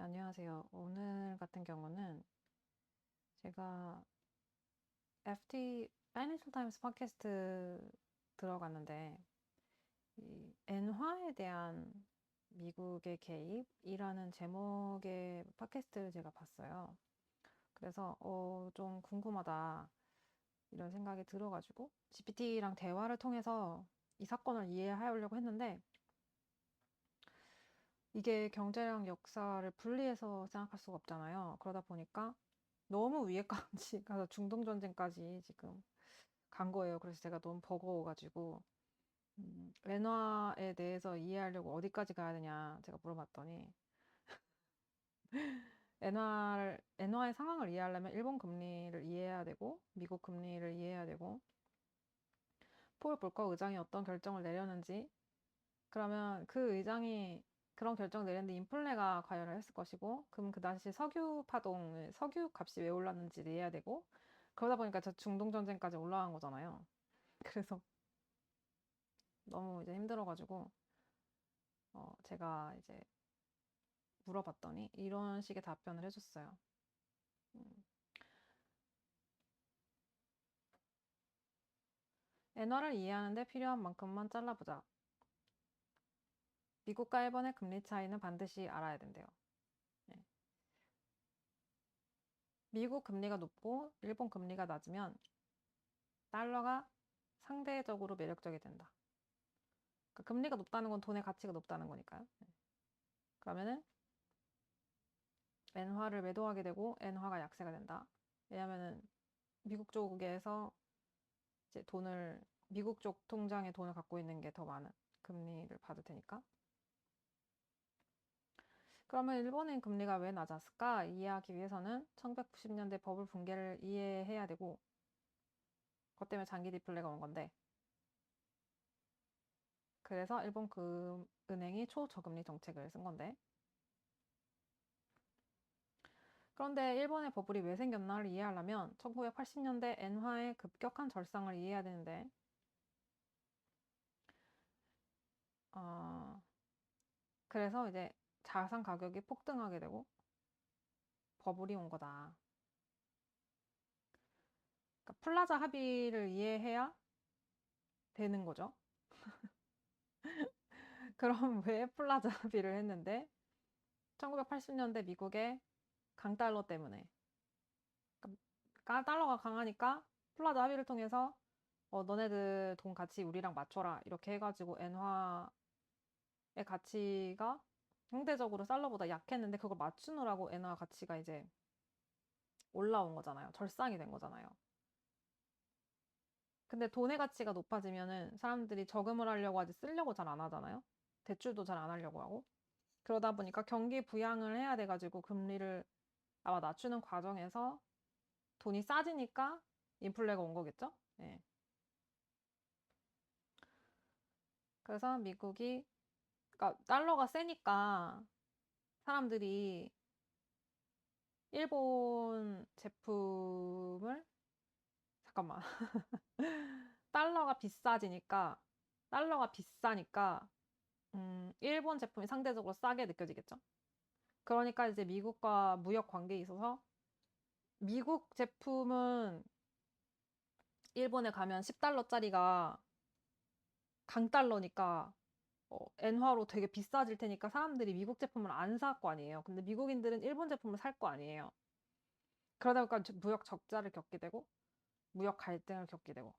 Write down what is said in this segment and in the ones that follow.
안녕하세요. 오늘 같은 경우는 제가 FT 파이낸셜 타임스 팟캐스트 들어갔는데 이 엔화에 대한 미국의 개입이라는 제목의 팟캐스트를 제가 봤어요. 그래서 좀 궁금하다 이런 생각이 들어가지고 GPT랑 대화를 통해서 이 사건을 이해하려고 했는데 이게 경제랑 역사를 분리해서 생각할 수가 없잖아요. 그러다 보니까 너무 위에까지 가서 중동전쟁까지 지금 간 거예요. 그래서 제가 너무 버거워가지고 엔화에 대해서 이해하려고 어디까지 가야 되냐 제가 물어봤더니 엔화의 상황을 이해하려면 일본 금리를 이해해야 되고 미국 금리를 이해해야 되고 폴 볼커 의장이 어떤 결정을 내렸는지 그러면 그 의장이 그런 결정을 내렸는데 인플레가 과열을 했을 것이고 그럼 그 당시 석유 값이 왜 올랐는지를 이해해야 되고 그러다 보니까 저 중동 전쟁까지 올라간 거잖아요. 그래서 너무 이제 힘들어가지고 제가 이제 물어봤더니 이런 식의 답변을 해줬어요. 음, 엔화를 이해하는데 필요한 만큼만 잘라보자. 미국과 일본의 금리 차이는 반드시 알아야 된대요. 네. 미국 금리가 높고 일본 금리가 낮으면 달러가 상대적으로 매력적이 된다. 그러니까 금리가 높다는 건 돈의 가치가 높다는 거니까요. 네. 그러면은 엔화를 매도하게 되고 엔화가 약세가 된다. 왜냐면은 미국 쪽에서 이제 미국 쪽 통장에 돈을 갖고 있는 게 더 많은 금리를 받을 테니까. 그러면 일본의 금리가 왜 낮았을까? 이해하기 위해서는 1990년대 버블 붕괴를 이해해야 되고, 그것 때문에 장기 디플레가 온 건데, 그래서 일본 은행이 초저금리 정책을 쓴 건데, 그런데 일본의 버블이 왜 생겼나를 이해하려면 1980년대 엔화의 급격한 절상을 이해해야 되는데, 어, 그래서 이제 자산 가격이 폭등하게 되고 버블이 온 거다. 그러니까 플라자 합의를 이해해야 되는 거죠. 그럼 왜 플라자 합의를 했는데 1980년대 미국의 강달러 때문에 그러니까 달러가 강하니까 플라자 합의를 통해서 너네들 돈 가치 우리랑 맞춰라 이렇게 해가지고 엔화의 가치가 상대적으로 달러보다 약했는데 그걸 맞추느라고 엔화 가치가 이제 올라온 거잖아요. 절상이 된 거잖아요. 근데 돈의 가치가 높아지면은 사람들이 저금을 하려고 하지 쓰려고 잘 안 하잖아요. 대출도 잘 안 하려고 하고. 그러다 보니까 경기 부양을 해야 돼가지고 금리를 아마 낮추는 과정에서 돈이 싸지니까 인플레가 온 거겠죠? 예. 그래서 그러니까 달러가 세니까 사람들이 일본 제품을, 잠깐만. 달러가 비싸니까, 일본 제품이 상대적으로 싸게 느껴지겠죠? 그러니까 이제 미국과 무역 관계에 있어서 미국 제품은 일본에 가면 10달러짜리가 강달러니까 엔화로 되게 비싸질 테니까 사람들이 미국 제품을 안 살 거 아니에요. 근데 미국인들은 일본 제품을 살 거 아니에요. 그러다 보니까 무역 적자를 겪게 되고 무역 갈등을 겪게 되고.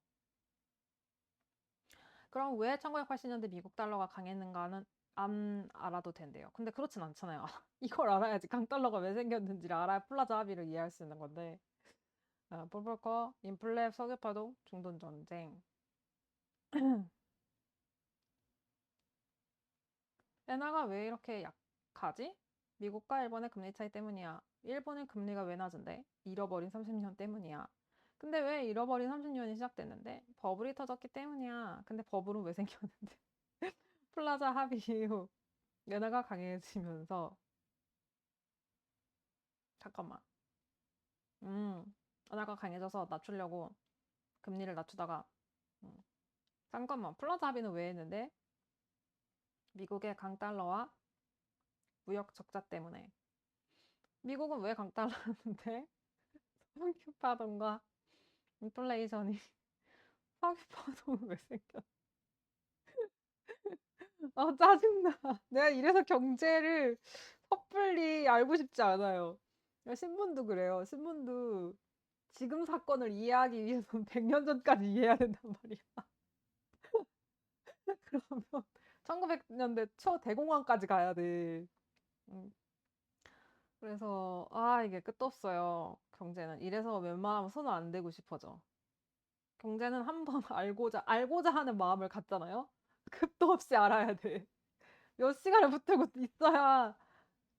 그럼 왜 1980년대 미국 달러가 강했는가는 안 알아도 된대요. 근데 그렇진 않잖아요. 이걸 알아야지 강달러가 왜 생겼는지를 알아야 플라자 합의를 이해할 수 있는 건데. 볼볼커, 인플레, 석유파동, 중동전쟁. 엔화가 왜 이렇게 약하지? 미국과 일본의 금리 차이 때문이야. 일본의 금리가 왜 낮은데? 잃어버린 30년 때문이야. 근데 왜 잃어버린 30년이 시작됐는데? 버블이 터졌기 때문이야. 근데 버블은 왜 생겼는데? 플라자 합의 이후 엔화가 강해지면서 잠깐만. 음, 엔화가 강해져서 낮추려고 금리를 낮추다가 음, 잠깐만. 플라자 합의는 왜 했는데? 미국의 강달러와 무역 적자 때문에. 미국은 왜 강달라는데? 석유 파동과 인플레이션이 석유 파동은 왜 생겨? 아, 짜증나. 내가 이래서 경제를 섣불리 알고 싶지 않아요. 신문도 그래요. 신문도 지금 사건을 이해하기 위해서는 100년 전까지 이해해야 된단 말이야. 그러면 1900년대 초대공황까지 가야 돼. 음, 그래서 이게 끝도 없어요. 경제는 이래서 웬만하면 손을 안 대고 싶어져. 경제는 한 번 알고자 하는 마음을 갖잖아요. 끝도 없이 알아야 돼. 몇 시간을 붙들고 있어야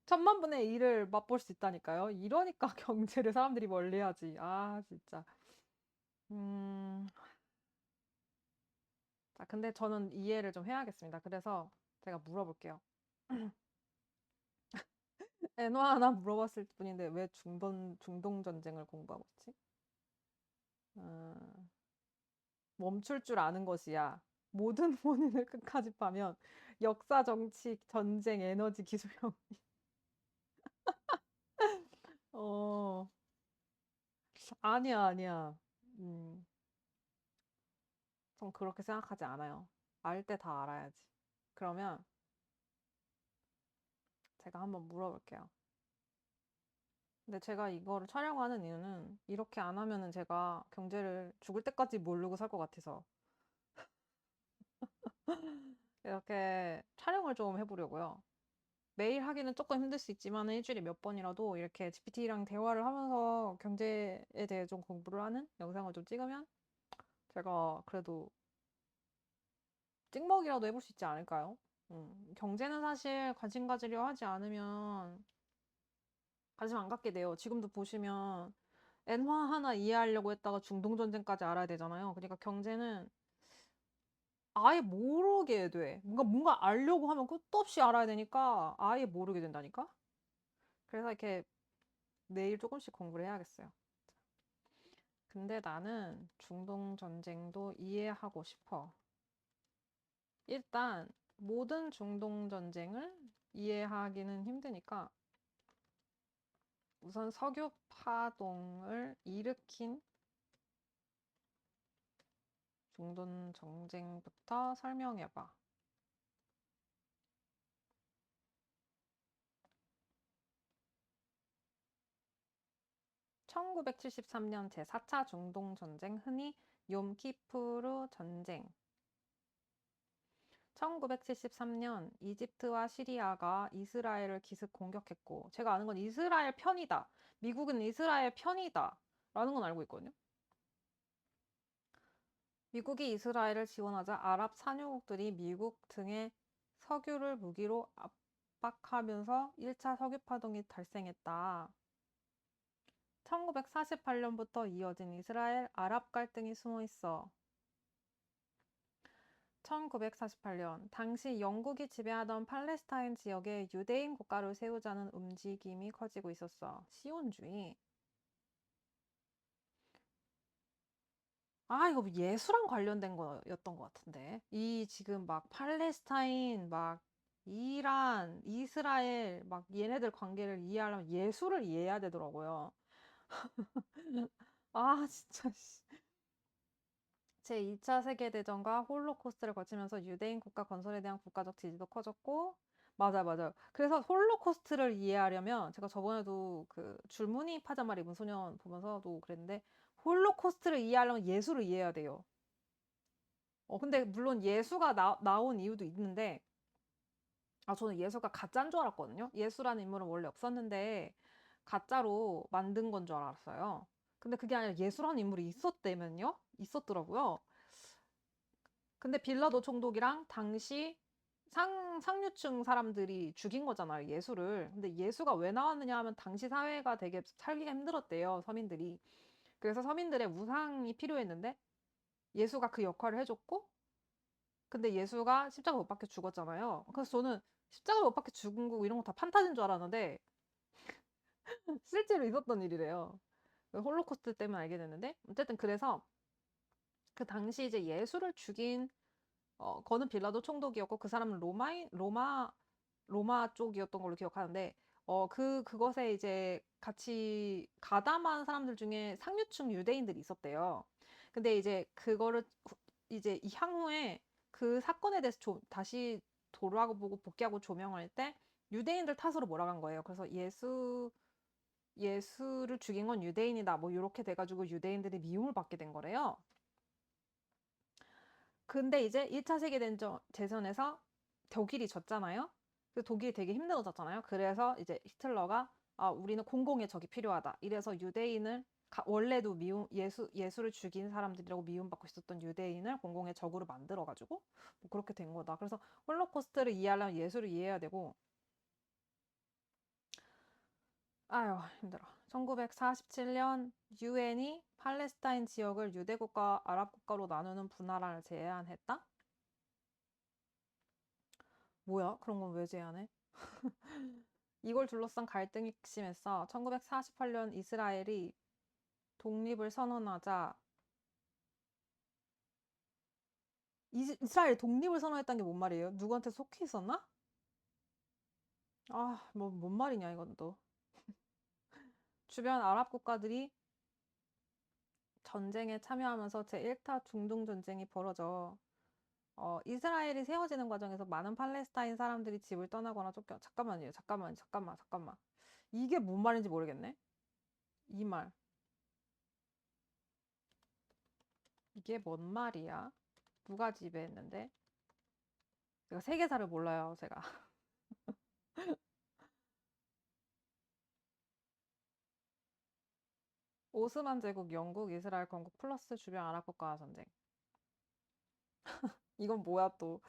천만 분의 일을 맛볼 수 있다니까요. 이러니까 경제를 사람들이 멀리하지. 아, 진짜. 음, 자, 근데 저는 이해를 좀 해야겠습니다. 그래서 제가 물어볼게요. 엔화 하나 물어봤을 뿐인데 왜 중동 전쟁을 공부하고 있지? 어, 멈출 줄 아는 것이야. 모든 원인을 끝까지 파면 역사, 정치, 전쟁, 에너지, 기술력. 어, 아니야, 아니야. 음, 전 그렇게 생각하지 않아요. 알 때 다 알아야지. 그러면 제가 한번 물어볼게요. 근데 제가 이거를 촬영하는 이유는 이렇게 안 하면은 제가 경제를 죽을 때까지 모르고 살 것 같아서 이렇게 촬영을 좀 해보려고요. 매일 하기는 조금 힘들 수 있지만 일주일에 몇 번이라도 이렇게 GPT랑 대화를 하면서 경제에 대해 좀 공부를 하는 영상을 좀 찍으면 제가 그래도 찍먹이라도 해볼 수 있지 않을까요? 경제는 사실 관심 가지려 하지 않으면 관심 안 갖게 돼요. 지금도 보시면 엔화 하나 이해하려고 했다가 중동전쟁까지 알아야 되잖아요. 그러니까 경제는 아예 모르게 돼. 뭔가 알려고 하면 끝도 없이 알아야 되니까 아예 모르게 된다니까? 그래서 이렇게 매일 조금씩 공부를 해야겠어요. 근데 나는 중동전쟁도 이해하고 싶어. 일단 모든 중동전쟁을 이해하기는 힘드니까 우선 석유 파동을 일으킨 중동전쟁부터 설명해봐. 1973년 제4차 중동전쟁, 흔히 욤키푸르 전쟁. 1973년 이집트와 시리아가 이스라엘을 기습 공격했고, 제가 아는 건 이스라엘 편이다. 미국은 이스라엘 편이다. 라는 건 알고 있거든요. 미국이 이스라엘을 지원하자 아랍 산유국들이 미국 등의 석유를 무기로 압박하면서 1차 석유 파동이 발생했다. 1948년부터 이어진 이스라엘 아랍 갈등이 숨어 있어. 1948년 당시 영국이 지배하던 팔레스타인 지역에 유대인 국가를 세우자는 움직임이 커지고 있었어. 시온주의. 이거 예수랑 관련된 거였던 것 같은데. 이 지금 막 팔레스타인, 막 이란, 이스라엘, 막 얘네들 관계를 이해하려면 예수를 이해해야 되더라고요. 진짜. 제2차 세계대전과 홀로코스트를 거치면서 유대인 국가 건설에 대한 국가적 지지도 커졌고, 맞아, 맞아. 그래서 홀로코스트를 이해하려면, 제가 저번에도 그 줄무늬 파자마를 입은 소년 보면서도 그랬는데, 홀로코스트를 이해하려면 예수를 이해해야 돼요. 근데 물론 예수가 나온 이유도 있는데, 저는 예수가 가짜인 줄 알았거든요. 예수라는 인물은 원래 없었는데, 가짜로 만든 건 줄 알았어요. 근데 그게 아니라 예수라는 인물이 있었대면요? 있었더라고요. 근데 빌라도 총독이랑 당시 상류층 사람들이 죽인 거잖아요, 예수를. 근데 예수가 왜 나왔느냐 하면 당시 사회가 되게 살기가 힘들었대요, 서민들이. 그래서 서민들의 우상이 필요했는데 예수가 그 역할을 해줬고, 근데 예수가 십자가 못 박혀 죽었잖아요. 그래서 저는 십자가 못 박혀 죽은 거 이런 거 다 판타지인 줄 알았는데 실제로 있었던 일이래요. 홀로코스트 때문에 알게 됐는데 어쨌든 그래서 그 당시 이제 예수를 죽인 거는 빌라도 총독이었고 그 사람은 로마 쪽이었던 걸로 기억하는데 그것에 이제 같이 가담한 사람들 중에 상류층 유대인들이 있었대요. 근데 이제 그거를 이제 이 향후에 그 사건에 대해서 다시 돌아보고 복귀하고 조명할 때 유대인들 탓으로 몰아간 거예요. 그래서 예수를 죽인 건 유대인이다. 뭐 이렇게 돼가지고 유대인들이 미움을 받게 된 거래요. 근데 이제 1차 세계대전에서 독일이 졌잖아요. 그 독일이 되게 힘들어졌잖아요. 그래서 이제 히틀러가 우리는 공공의 적이 필요하다. 이래서 유대인을 원래도 예수를 죽인 사람들이라고 미움받고 있었던 유대인을 공공의 적으로 만들어가지고 뭐 그렇게 된 거다. 그래서 홀로코스트를 이해하려면 예수를 이해해야 되고 아유 힘들어. 1947년 유엔이 팔레스타인 지역을 유대국가 아랍국가로 나누는 분할안을 제안했다. 뭐야? 그런 건 왜 제안해? 이걸 둘러싼 갈등이 극심했어. 1948년 이스라엘이 독립을 선언하자 이스라엘 독립을 선언했다는 게 뭔 말이에요? 누구한테 속해 있었나? 뭔 말이냐 이건 또. 주변 아랍 국가들이 전쟁에 참여하면서 제1타 중동 전쟁이 벌어져. 이스라엘이 세워지는 과정에서 많은 팔레스타인 사람들이 집을 떠나거나 쫓겨. 잠깐만. 이게 뭔 말인지 모르겠네. 이 말. 이게 뭔 말이야? 누가 지배했는데? 제가 세계사를 몰라요, 제가. 오스만 제국, 영국, 이스라엘 건국 플러스 주변 아랍 국가 전쟁. 이건 뭐야 또.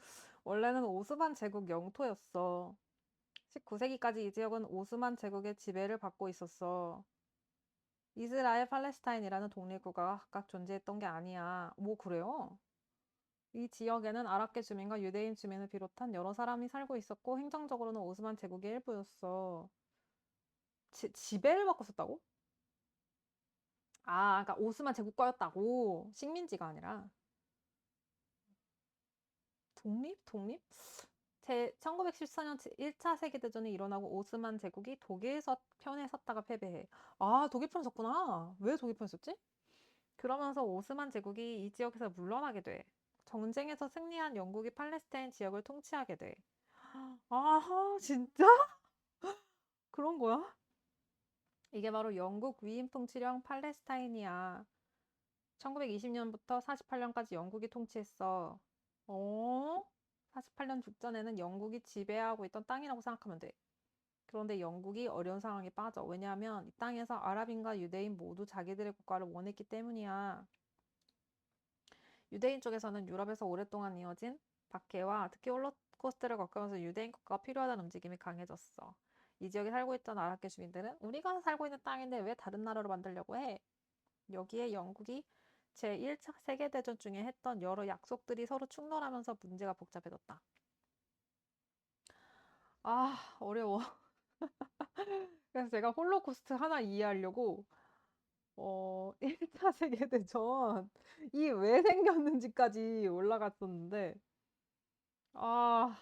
원래는 오스만 제국 영토였어. 19세기까지 이 지역은 오스만 제국의 지배를 받고 있었어. 이스라엘, 팔레스타인이라는 독립국가가 각각 존재했던 게 아니야. 뭐 그래요? 이 지역에는 아랍계 주민과 유대인 주민을 비롯한 여러 사람이 살고 있었고 행정적으로는 오스만 제국의 일부였어. 지배를 받고 있었다고? 그러니까 오스만 제국가였다고. 식민지가 아니라. 독립? 1914년 1차 세계대전이 일어나고 오스만 제국이 독일 편에 섰다가 패배해. 독일 편에 섰구나. 왜 독일 편에 섰지? 그러면서 오스만 제국이 이 지역에서 물러나게 돼. 전쟁에서 승리한 영국이 팔레스타인 지역을 통치하게 돼. 아하, 진짜? 그런 거야? 이게 바로 영국 위임 통치령 팔레스타인이야. 1920년부터 48년까지 영국이 통치했어. 어? 48년 죽전에는 영국이 지배하고 있던 땅이라고 생각하면 돼. 그런데 영국이 어려운 상황에 빠져. 왜냐하면 이 땅에서 아랍인과 유대인 모두 자기들의 국가를 원했기 때문이야. 유대인 쪽에서는 유럽에서 오랫동안 이어진 박해와 특히 홀로코스트를 겪으면서 유대인 국가가 필요하다는 움직임이 강해졌어. 이 지역에 살고 있던 아랍계 주민들은 우리가 살고 있는 땅인데 왜 다른 나라로 만들려고 해? 여기에 영국이 제1차 세계대전 중에 했던 여러 약속들이 서로 충돌하면서 문제가 복잡해졌다. 어려워. 그래서 제가 홀로코스트 하나 이해하려고 1차 세계대전이 왜 생겼는지까지 올라갔었는데 아,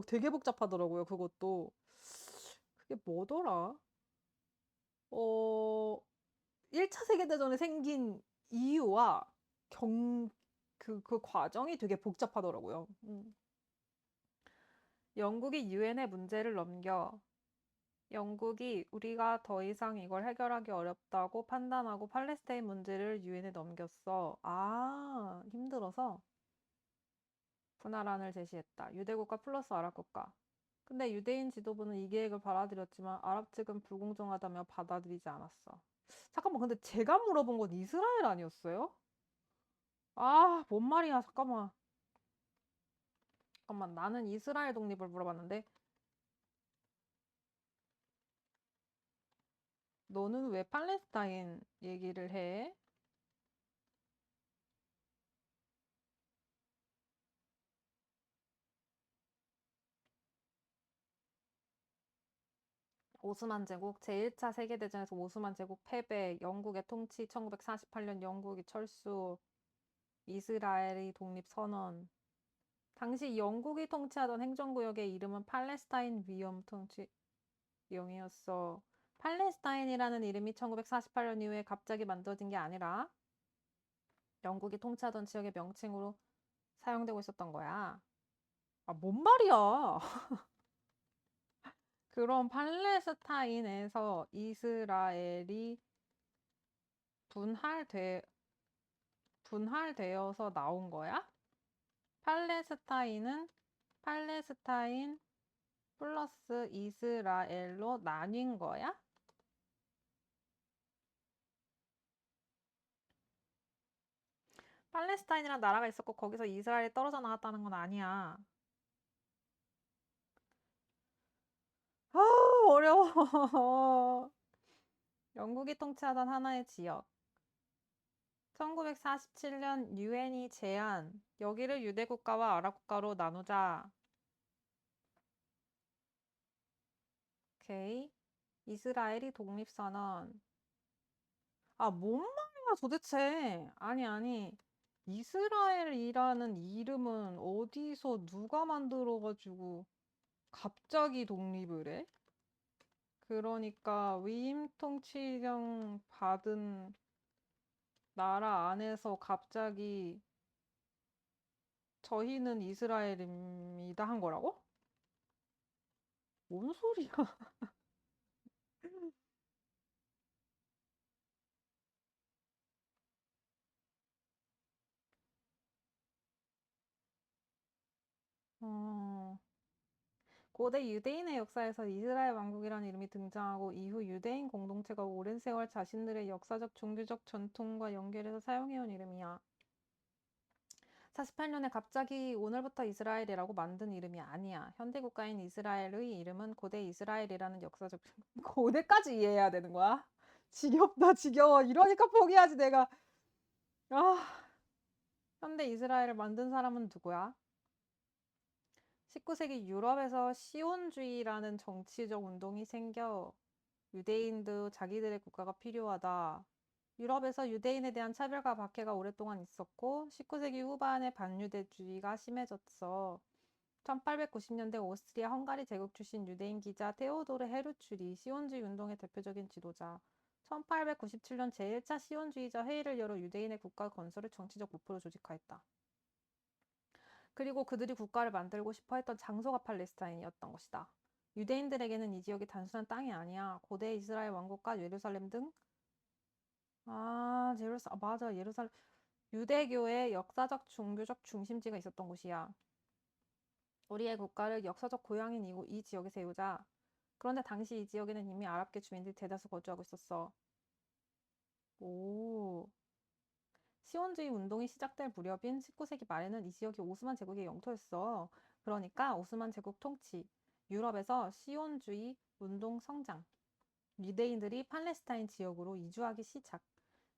되게 복잡하더라고요, 그것도. 그게 뭐더라? 어, 1차 세계대전에 생긴 이유와 그 과정이 되게 복잡하더라고요. 영국이 유엔의 문제를 넘겨 영국이 우리가 더 이상 이걸 해결하기 어렵다고 판단하고 팔레스타인 문제를 유엔에 넘겼어. 힘들어서 분할안을 제시했다. 유대국가 플러스 아랍국가. 근데 유대인 지도부는 이 계획을 받아들였지만 아랍 측은 불공정하다며 받아들이지 않았어. 잠깐만, 근데 제가 물어본 건 이스라엘 아니었어요? 뭔 말이야, 잠깐만. 나는 이스라엘 독립을 물어봤는데 너는 왜 팔레스타인 얘기를 해? 오스만 제국 제1차 세계대전에서 오스만 제국 패배, 영국의 통치 1948년 영국이 철수, 이스라엘이 독립 선언. 당시 영국이 통치하던 행정구역의 이름은 팔레스타인 위엄 통치. 영이었어. 팔레스타인이라는 이름이 1948년 이후에 갑자기 만들어진 게 아니라 영국이 통치하던 지역의 명칭으로 사용되고 있었던 거야. 아, 뭔 말이야? 그럼 팔레스타인에서 이스라엘이 분할돼, 분할되어서 나온 거야? 팔레스타인은 팔레스타인 플러스 이스라엘로 나뉜 거야? 팔레스타인이란 나라가 있었고 거기서 이스라엘이 떨어져 나왔다는 건 아니야. 아, 어려워. 영국이 통치하던 하나의 지역. 1947년 유엔이 제안. 여기를 유대 국가와 아랍 국가로 나누자. 오케이. 이스라엘이 독립선언. 아, 뭔 말이야 도대체. 아니. 이스라엘이라는 이름은 어디서 누가 만들어가지고 갑자기 독립을 해? 그러니까 위임 통치령 받은 나라 안에서 갑자기 저희는 이스라엘입니다 한 거라고? 뭔 소리야? 어, 고대 유대인의 역사에서 이스라엘 왕국이라는 이름이 등장하고 이후 유대인 공동체가 오랜 세월 자신들의 역사적 종교적 전통과 연결해서 사용해온 이름이야. 48년에 갑자기 오늘부터 이스라엘이라고 만든 이름이 아니야. 현대 국가인 이스라엘의 이름은 고대 이스라엘이라는 역사적 고대까지 이해해야 되는 거야? 지겹다 지겨워. 이러니까 포기하지 내가. 아, 현대 이스라엘을 만든 사람은 누구야? 19세기 유럽에서 시온주의라는 정치적 운동이 생겨 유대인도 자기들의 국가가 필요하다. 유럽에서 유대인에 대한 차별과 박해가 오랫동안 있었고 19세기 후반에 반유대주의가 심해졌어. 1890년대 오스트리아 헝가리 제국 출신 유대인 기자 테오도르 헤르출이 시온주의 운동의 대표적인 지도자. 1897년 제1차 시온주의자 회의를 열어 유대인의 국가 건설을 정치적 목표로 조직하였다. 그리고 그들이 국가를 만들고 싶어 했던 장소가 팔레스타인이었던 것이다. 유대인들에게는 이 지역이 단순한 땅이 아니야. 고대 이스라엘 왕국과 예루살렘 등 맞아. 예루살렘 유대교의 역사적 종교적 중심지가 있었던 곳이야. 우리의 국가를 역사적 고향인 이 지역에 세우자. 그런데 당시 이 지역에는 이미 아랍계 주민들이 대다수 거주하고 있었어. 오. 시온주의 운동이 시작될 무렵인 19세기 말에는 이 지역이 오스만 제국의 영토였어. 그러니까 오스만 제국 통치, 유럽에서 시온주의 운동 성장, 유대인들이 팔레스타인 지역으로 이주하기 시작,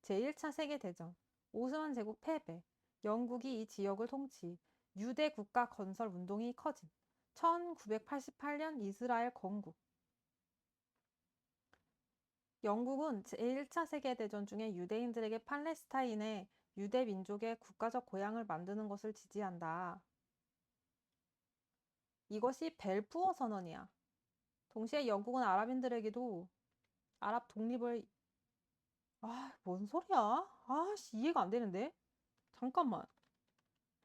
제1차 세계대전, 오스만 제국 패배, 영국이 이 지역을 통치, 유대 국가 건설 운동이 커진, 1988년 이스라엘 건국. 영국은 제1차 세계대전 중에 유대인들에게 팔레스타인의 유대 민족의 국가적 고향을 만드는 것을 지지한다. 이것이 벨푸어 선언이야. 동시에 영국은 아랍인들에게도 아랍 독립을 뭔 소리야? 이해가 안 되는데? 잠깐만.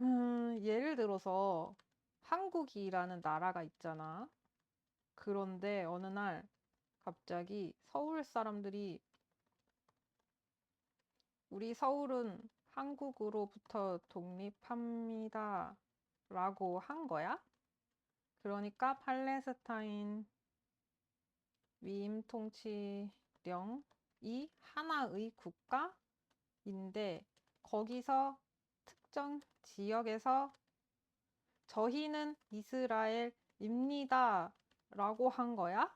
예를 들어서 한국이라는 나라가 있잖아. 그런데 어느 날 갑자기 서울 사람들이 우리 서울은 한국으로부터 독립합니다. 라고 한 거야. 그러니까 팔레스타인 위임 통치령이 하나의 국가인데 거기서 특정 지역에서 저희는 이스라엘입니다. 라고 한 거야.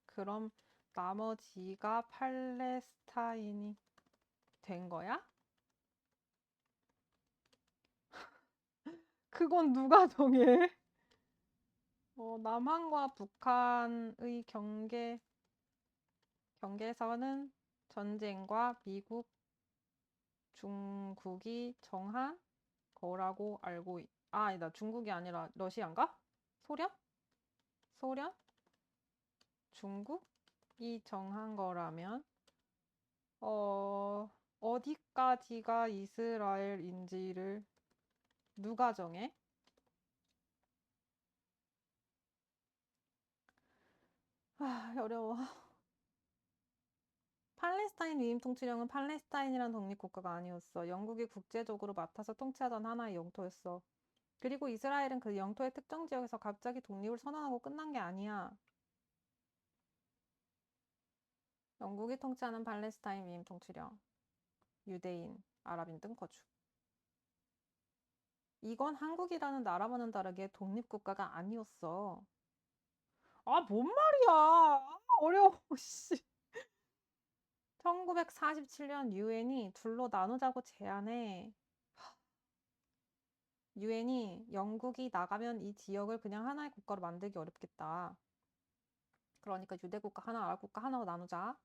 그럼 나머지가 팔레스타인이 된 거야? 그건 누가 정해? 남한과 북한의 경계선은 전쟁과 미국, 중국이 정한 거라고 아니다. 중국이 아니라 러시아인가? 소련? 소련? 중국이 정한 거라면 어디까지가 이스라엘인지를 누가 정해? 어려워. 팔레스타인 위임 통치령은 팔레스타인이란 독립국가가 아니었어. 영국이 국제적으로 맡아서 통치하던 하나의 영토였어. 그리고 이스라엘은 그 영토의 특정 지역에서 갑자기 독립을 선언하고 끝난 게 아니야. 영국이 통치하는 팔레스타인 위임 통치령. 유대인, 아랍인 등 거주. 이건 한국이라는 나라와는 다르게 독립국가가 아니었어. 뭔 말이야. 어려워, 씨. 1947년 유엔이 둘로 나누자고 제안해. 유엔이 영국이 나가면 이 지역을 그냥 하나의 국가로 만들기 어렵겠다. 그러니까 유대국가 하나, 아랍국가 하나로 나누자.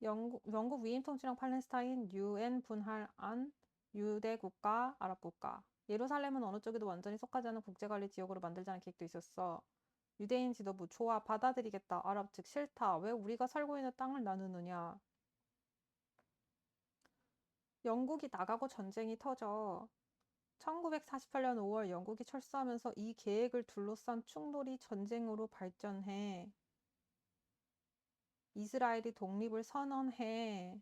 영국 위임 통치령 팔레스타인 유엔 분할안 유대국가, 아랍국가. 예루살렘은 어느 쪽에도 완전히 속하지 않은 국제관리 지역으로 만들자는 계획도 있었어. 유대인 지도부 좋아 받아들이겠다. 아랍 측 싫다. 왜 우리가 살고 있는 땅을 나누느냐. 영국이 나가고 전쟁이 터져. 1948년 5월 영국이 철수하면서 이 계획을 둘러싼 충돌이 전쟁으로 발전해. 이스라엘이 독립을 선언해.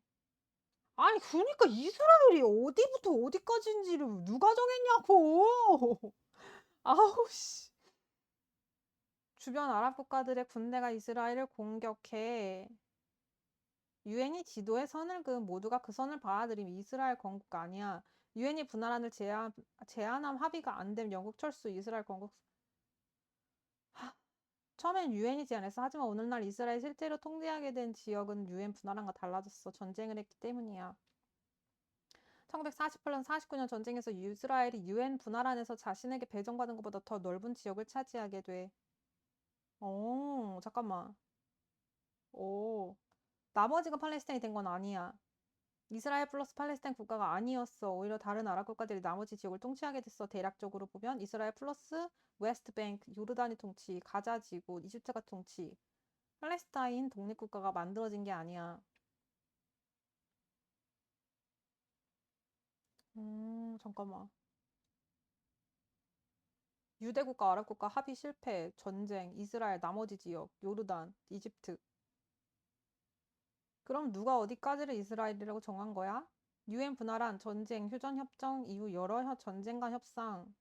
아니, 그러니까 이스라엘이 어디부터 어디까지인지를 누가 정했냐고! 아우, 씨. 주변 아랍 국가들의 군대가 이스라엘을 공격해. 유엔이 지도에 선을 그은 모두가 그 선을 받아들이면 이스라엘 건국가 아니야. 유엔이 분할안을 제안한 합의가 안 되면 영국 철수, 이스라엘 건국. 처음엔 유엔이 제안했어. 하지만 오늘날 이스라엘이 실제로 통제하게 된 지역은 유엔 분할안과 달라졌어. 전쟁을 했기 때문이야. 1948년 49년 전쟁에서 이스라엘이 유엔 분할안에서 자신에게 배정받은 것보다 더 넓은 지역을 차지하게 돼. 잠깐만. 나머지가 팔레스타인이 된 건 아니야. 이스라엘 플러스 팔레스타인 국가가 아니었어. 오히려 다른 아랍 국가들이 나머지 지역을 통치하게 됐어. 대략적으로 보면 이스라엘 플러스 웨스트뱅크, 요르단이 통치, 가자 지구, 이집트가 통치. 팔레스타인 독립국가가 만들어진 게 아니야. 잠깐만. 유대국가, 아랍국가 합의 실패, 전쟁, 이스라엘 나머지 지역, 요르단, 이집트. 그럼 누가 어디까지를 이스라엘이라고 정한 거야? 유엔 분할안, 전쟁, 휴전협정 이후 여러 전쟁과 협상.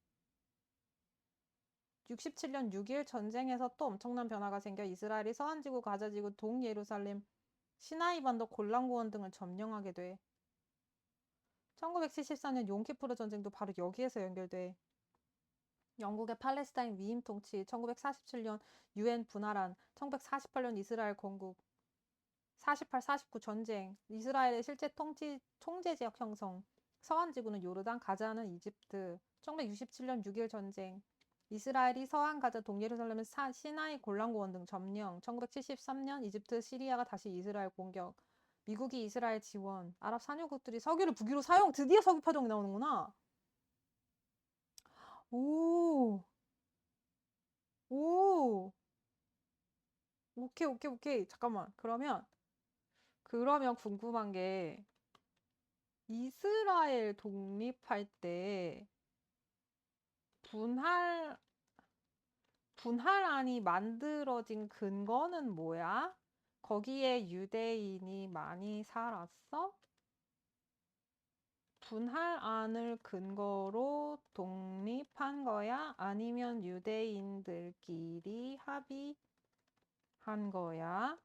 67년 6.1 전쟁에서 또 엄청난 변화가 생겨 이스라엘이 서한지구, 가자지구, 동예루살렘, 시나이 반도, 골란고원 등을 점령하게 돼. 1974년 용키푸르 전쟁도 바로 여기에서 연결돼. 영국의 팔레스타인 위임 통치, 1947년 유엔 분할안, 1948년 이스라엘 건국, 48, 49 전쟁, 이스라엘의 실제 통제 지역 형성, 서한 지구는 요르단, 가자는 이집트, 1967년 6.1 전쟁, 이스라엘이 서한 가자, 동예루살렘의 시나이 골란고원 등 점령, 1973년 이집트, 시리아가 다시 이스라엘 공격, 미국이 이스라엘 지원, 아랍 산유국들이 석유를武器로 사용, 드디어 석유 파동이 나오는구나. 오, 오, 오케이, 오케이, 오케이. 잠깐만. 그러면 궁금한 게, 이스라엘 독립할 때 분할, 분할안이 만들어진 근거는 뭐야? 거기에 유대인이 많이 살았어? 분할안을 근거로 독립한 거야? 아니면 유대인들끼리 합의한 거야?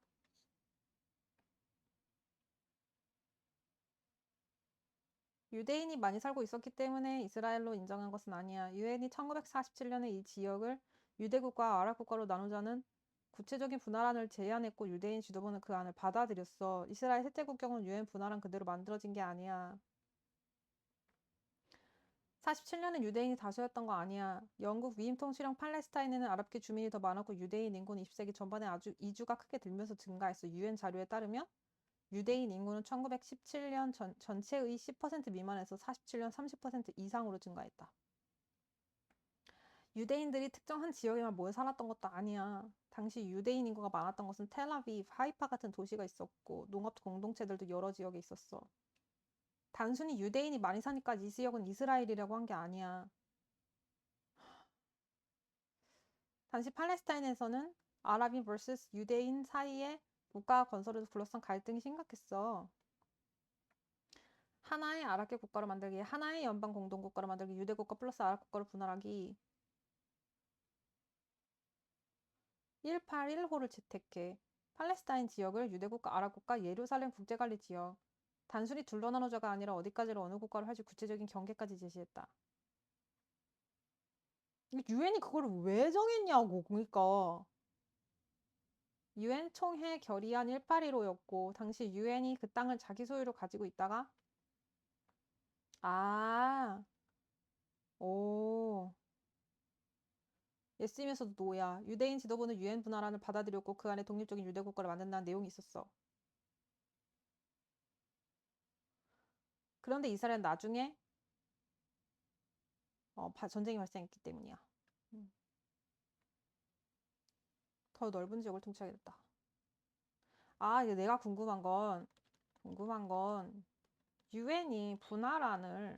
유대인이 많이 살고 있었기 때문에 이스라엘로 인정한 것은 아니야. 유엔이 1947년에 이 지역을 유대국과 아랍국가로 나누자는 구체적인 분할안을 제안했고 유대인 지도부는 그 안을 받아들였어. 이스라엘 셋째 국경은 유엔 분할안 그대로 만들어진 게 아니야. 47년엔 유대인이 다수였던 거 아니야. 영국 위임 통치령 팔레스타인에는 아랍계 주민이 더 많았고 유대인 인구는 20세기 전반에 아주 이주가 크게 들면서 증가했어. 유엔 자료에 따르면 유대인 인구는 1917년 전체의 10% 미만에서 47년 30% 이상으로 증가했다. 유대인들이 특정한 지역에만 모여 살았던 것도 아니야. 당시 유대인 인구가 많았던 것은 텔아비브, 하이파 같은 도시가 있었고 농업 공동체들도 여러 지역에 있었어. 단순히 유대인이 많이 사니까 이 지역은 이스라엘이라고 한 게 아니야. 당시 팔레스타인에서는 아랍인 vs 유대인 사이의 국가 건설에도 둘러싼 갈등이 심각했어. 하나의 아랍계 국가를 만들기, 하나의 연방 공동국가를 만들기, 유대국가 플러스 아랍 국가를 분할하기. 181호를 채택해. 팔레스타인 지역을 유대국가, 아랍국가, 예루살렘 국제관리지역. 단순히 둘로 나눠져가 아니라 어디까지를 어느 국가로 할지 구체적인 경계까지 제시했다. 유엔이 그걸 왜 정했냐고, 그러니까. 유엔 총회 결의안 1815였고 당시 유엔이 그 땅을 자기 소유로 가지고 있다가 아, 오, 예스임에서도 노야. 유대인 지도부는 유엔 분할안을 받아들였고 그 안에 독립적인 유대 국가를 만든다는 내용이 있었어. 그런데 이스라엘은 나중에 전쟁이 발생했기 때문이야. 음, 더 넓은 지역을 통치하게 됐다. 이제 내가 궁금한 건 유엔이 분할안을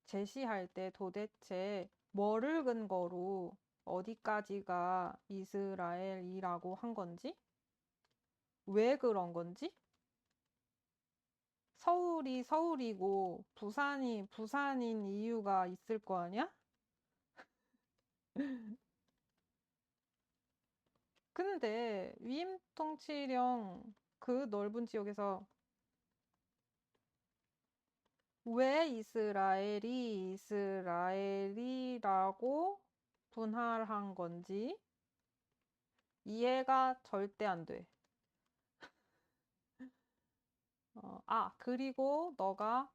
제시할 때 도대체 뭐를 근거로 어디까지가 이스라엘이라고 한 건지? 왜 그런 건지? 서울이 서울이고 부산이 부산인 이유가 있을 거 아니야? 근데 위임 통치령 그 넓은 지역에서 왜 이스라엘이라고 분할한 건지 이해가 절대 안 돼. 그리고 너가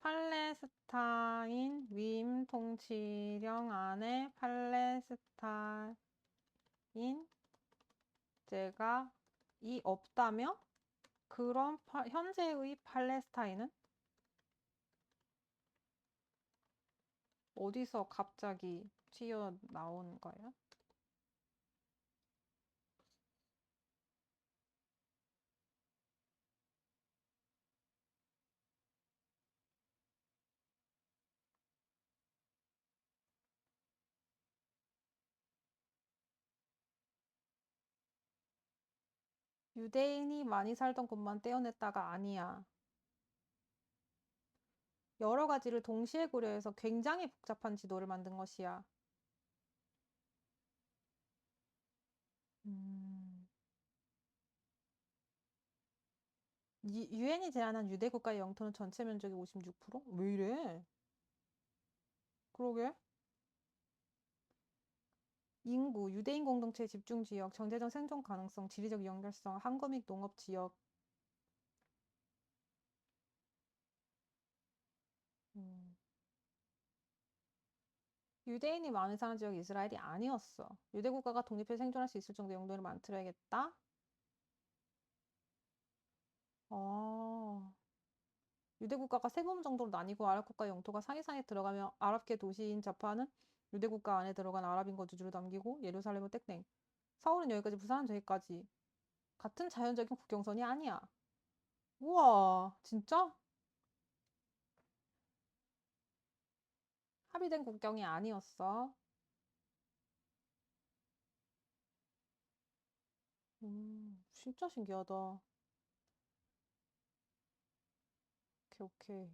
팔레스타인 위임 통치령 안에 팔레스타인제가 이 없다며? 그럼 현재의 팔레스타인은 어디서 갑자기 튀어나온 거야? 유대인이 많이 살던 곳만 떼어냈다가 아니야. 여러 가지를 동시에 고려해서 굉장히 복잡한 지도를 만든 것이야. 음, 유엔이 제안한 유대 국가의 영토는 전체 면적의 56%? 왜 이래? 그러게. 인구, 유대인 공동체 집중 지역, 경제적 생존 가능성, 지리적 연결성, 항구 및 농업 지역. 음. 유대인이 많이 사는 지역이 이스라엘이 아니었어. 유대 국가가 독립해 생존할 수 있을 정도의 용도를 만들어야겠다. 어, 유대 국가가 세 번 정도로 나뉘고 아랍 국가 영토가 사이사이에 들어가며 아랍계 도시인 자파는 유대 국가 안에 들어간 아랍인 거주지로 남기고 예루살렘은 땡땡. 서울은 여기까지, 부산은 저기까지. 같은 자연적인 국경선이 아니야. 우와, 진짜? 합의된 국경이 아니었어. 진짜 신기하다. 오케이, 오케이.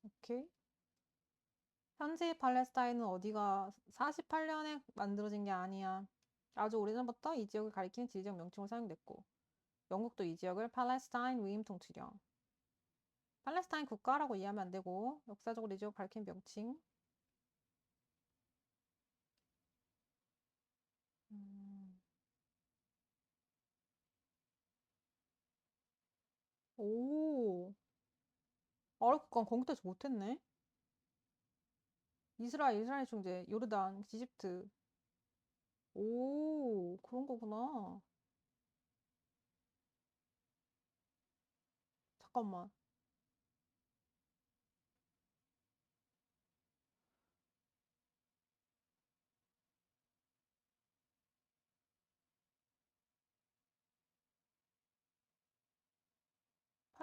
오케이. 현지 팔레스타인은 어디가 48년에 만들어진 게 아니야. 아주 오래전부터 이 지역을 가리키는 지리적 명칭으로 사용됐고, 영국도 이 지역을 팔레스타인 위임 통치령. 팔레스타인 국가라고 이해하면 안 되고, 역사적으로 이 지역을 가리키는 명칭. 음, 오, 아랍 국가는 건국되지 못했네. 이스라엘 중재, 요르단, 이집트. 오, 그런 거구나. 잠깐만.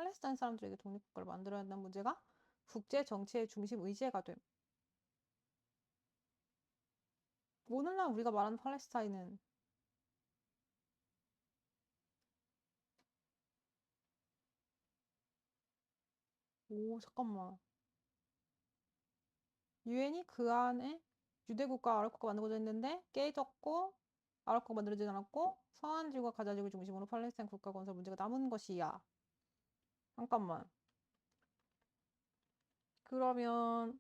팔레스타인 사람들에게 독립국가를 만들어야 한다는 문제가 국제 정치의 중심 의제가 됨. 오늘날 우리가 말하는 팔레스타인은 잠깐만. 유엔이 그 안에 유대국가, 아랍국가 만들어져 있는데 깨졌고 아랍국가 만들어지지 않았고 서한지구와 가자지구를 중심으로 팔레스타인 국가 건설 문제가 남은 것이야. 잠깐만. 그러면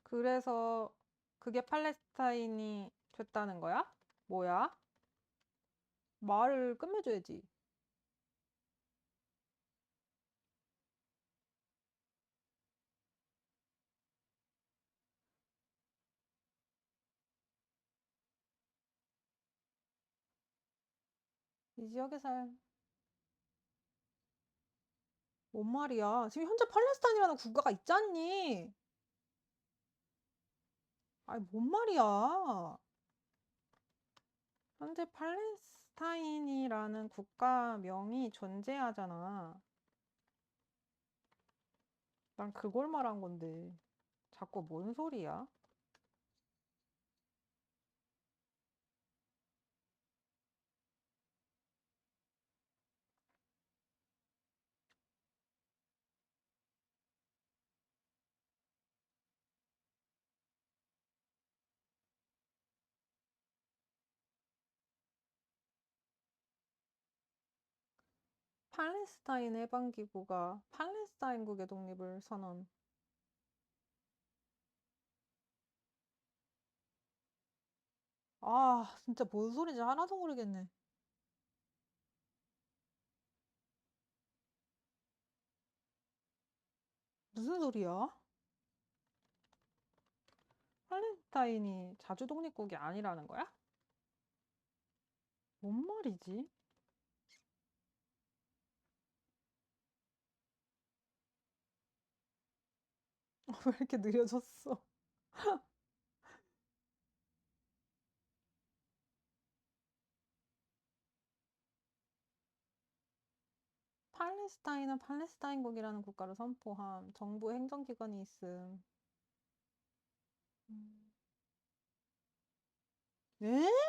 그래서 그게 팔레스타인이 됐다는 거야? 뭐야? 말을 끝맺어야지. 이 지역에 뭔 말이야? 지금 현재 팔레스타인이라는 국가가 있잖니? 아니, 뭔 말이야? 현재 팔레스타인이라는 국가명이 존재하잖아. 난 그걸 말한 건데. 자꾸 뭔 소리야? 팔레스타인 해방기구가 팔레스타인국의 독립을 선언. 진짜 뭔 소리인지 하나도 모르겠네. 무슨 소리야? 팔레스타인이 자주 독립국이 아니라는 거야? 뭔 말이지? 왜 이렇게 느려졌어? 팔레스타인은 팔레스타인국이라는 국가를 선포함. 정부 행정기관이 있음. 음. 에?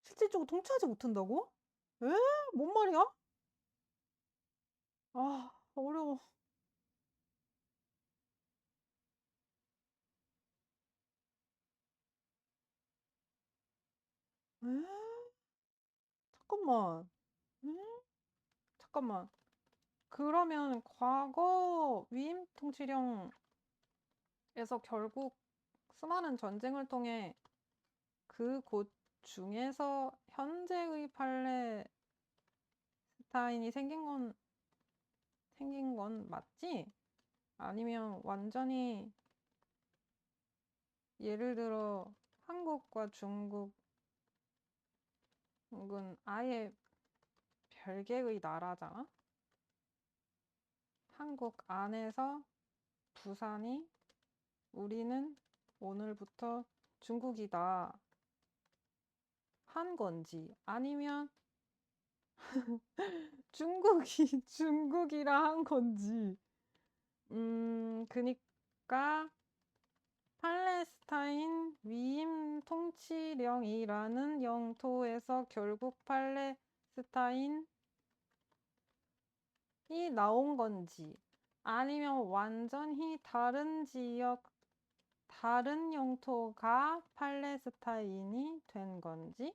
실질적으로 통치하지 못한다고? 에? 뭔 말이야? 어려워. 에? 잠깐만. 에? 잠깐만. 그러면 과거 위임 통치령에서 결국 수많은 전쟁을 통해 그 곳 중에서 현재의 팔레스타인이 생긴 건 맞지? 아니면 완전히 예를 들어 한국과 중국은 아예 별개의 나라잖아? 한국 안에서 부산이 우리는 오늘부터 중국이다 한 건지 아니면 중국이 중국이라 한 건지 그니까 팔레스타인 위임 통치령이라는 영토에서 결국 팔레스타인이 나온 건지 아니면 완전히 다른 지역, 다른 영토가 팔레스타인이 된 건지?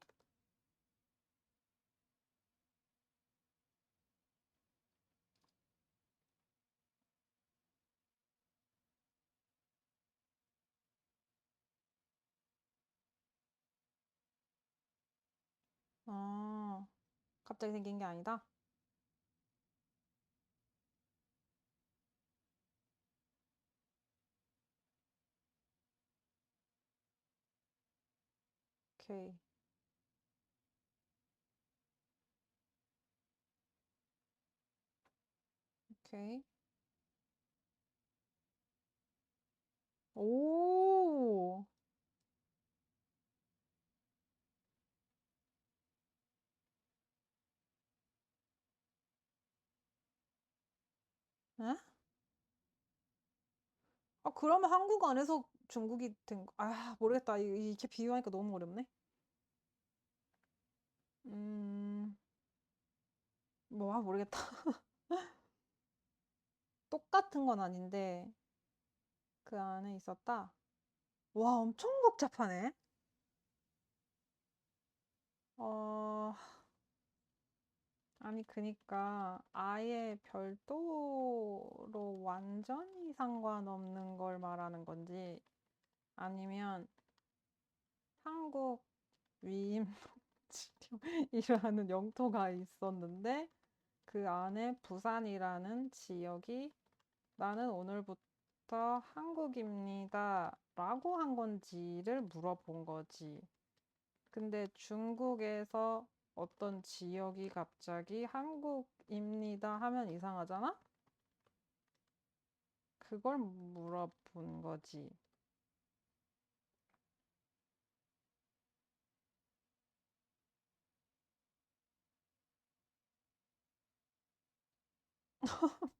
아, 갑자기 생긴 게 아니다? 오케이, 오케이. 오, 에? 아, 그러면 한국 안에서 중국이 모르겠다. 이렇게 비유하니까 너무 어렵네. 음, 모르겠다. 똑같은 건 아닌데, 그 안에 있었다? 와, 엄청 복잡하네. 어, 아니, 그니까, 아예 별도로 완전히 상관없는 걸 말하는 건지, 아니면 한국 위임이라는 영토가 있었는데, 그 안에 부산이라는 지역이 나는 오늘부터 한국입니다 라고 한 건지를 물어본 거지. 근데 중국에서 어떤 지역이 갑자기 한국입니다 하면 이상하잖아? 그걸 물어본 거지.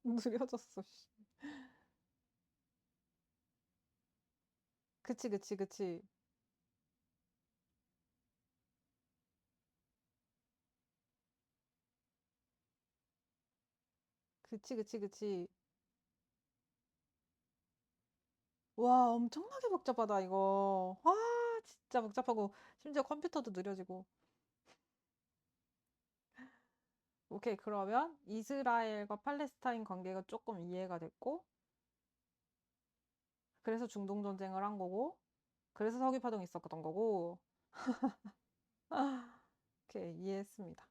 느려졌어, 씨. 그치, 그치, 그치. 그치, 그치, 그치. 와, 엄청나게 복잡하다, 이거. 와, 진짜 복잡하고, 심지어 컴퓨터도 느려지고. 오케이, 그러면 이스라엘과 팔레스타인 관계가 조금 이해가 됐고, 그래서 중동 전쟁을 한 거고, 그래서 서귀파동이 있었던 거고, 오케이, 이해했습니다.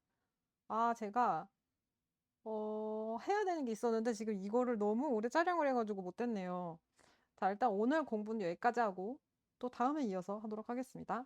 제가, 해야 되는 게 있었는데 지금 이거를 너무 오래 촬영을 해가지고 못했네요. 자, 일단 오늘 공부는 여기까지 하고, 또 다음에 이어서 하도록 하겠습니다.